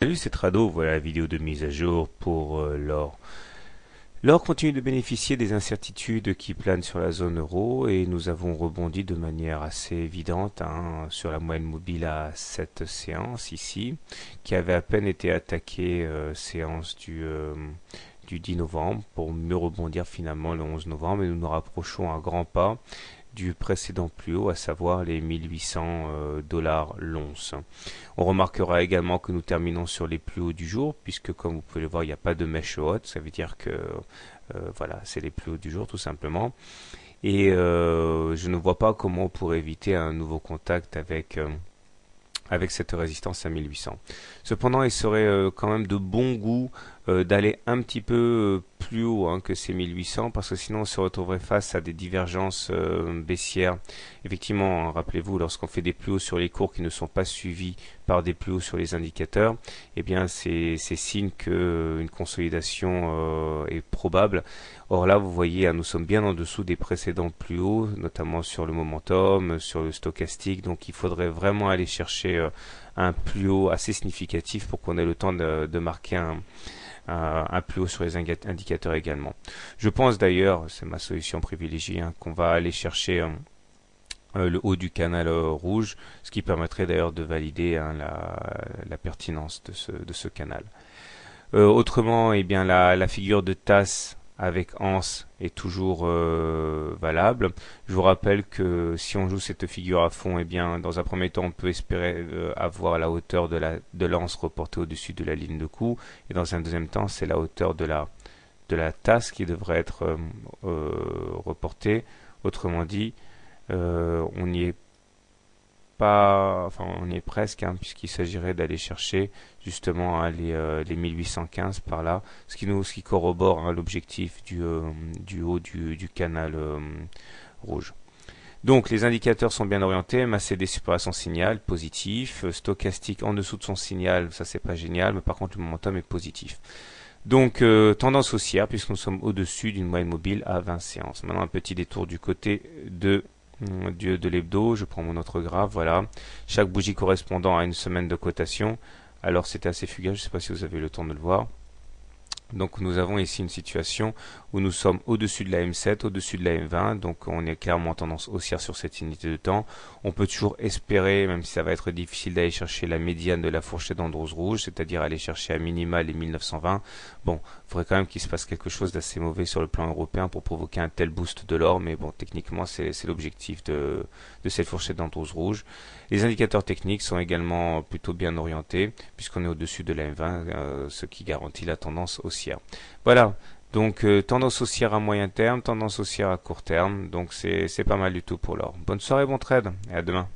Salut, c'est Trado, voilà la vidéo de mise à jour pour l'or. L'or continue de bénéficier des incertitudes qui planent sur la zone euro et nous avons rebondi de manière assez évidente sur la moyenne mobile à cette séance ici, qui avait à peine été attaquée séance du 10 novembre pour mieux rebondir finalement le 11 novembre et nous nous rapprochons à grands pas du précédent plus haut, à savoir les 1800 dollars l'once. On remarquera également que nous terminons sur les plus hauts du jour, puisque comme vous pouvez le voir, il n'y a pas de mèche haute, ça veut dire que voilà, c'est les plus hauts du jour tout simplement. Et je ne vois pas comment on pourrait éviter un nouveau contact avec cette résistance à 1800. Cependant, il serait quand même de bon goût d'aller un petit peu plus haut que ces 1800 parce que sinon on se retrouverait face à des divergences baissières. Effectivement, rappelez-vous, lorsqu'on fait des plus hauts sur les cours qui ne sont pas suivis par des plus hauts sur les indicateurs, eh bien c'est signe qu'une consolidation est probable. Or là, vous voyez, nous sommes bien en dessous des précédents plus hauts, notamment sur le momentum, sur le stochastique, donc il faudrait vraiment aller chercher un plus haut assez significatif pour qu'on ait le temps de marquer un plus haut sur les indicateurs également. Je pense d'ailleurs, c'est ma solution privilégiée, qu'on va aller chercher le haut du canal rouge, ce qui permettrait d'ailleurs de valider la pertinence de ce canal. Autrement, eh bien, la figure de tasse avec anse est toujours valable. Je vous rappelle que si on joue cette figure à fond, eh bien, dans un premier temps, on peut espérer avoir la hauteur de l'anse reportée au-dessus de la ligne de coup, et dans un deuxième temps, c'est la hauteur de la tasse qui devrait être reportée. Autrement dit, on n'y est pas, enfin on y est presque, puisqu'il s'agirait d'aller chercher justement les 1815 par là, ce qui corrobore l'objectif du haut du canal rouge. Donc les indicateurs sont bien orientés, MACD supérieur à son signal, positif, stochastique en dessous de son signal, ça c'est pas génial, mais par contre le momentum est positif. Donc tendance haussière puisque nous sommes au-dessus d'une moyenne mobile à 20 séances. Maintenant un petit détour du côté de l'hebdo, je prends mon autre graphe, voilà. Chaque bougie correspondant à une semaine de cotation. Alors c'était assez fugace, je ne sais pas si vous avez eu le temps de le voir. Donc nous avons ici une situation où nous sommes au-dessus de la M7, au-dessus de la M20, donc on est clairement en tendance haussière sur cette unité de temps. On peut toujours espérer, même si ça va être difficile, d'aller chercher la médiane de la fourchette d'Andrews rouge, c'est-à-dire aller chercher à minima les 1920. Bon, il faudrait quand même qu'il se passe quelque chose d'assez mauvais sur le plan européen pour provoquer un tel boost de l'or, mais bon, techniquement c'est l'objectif de cette fourchette d'Andrews rouge. Les indicateurs techniques sont également plutôt bien orientés, puisqu'on est au-dessus de la M20, ce qui garantit la tendance haussière. Voilà, donc tendance haussière à moyen terme, tendance haussière à court terme, donc c'est pas mal du tout pour l'or. Bonne soirée, bon trade, et à demain.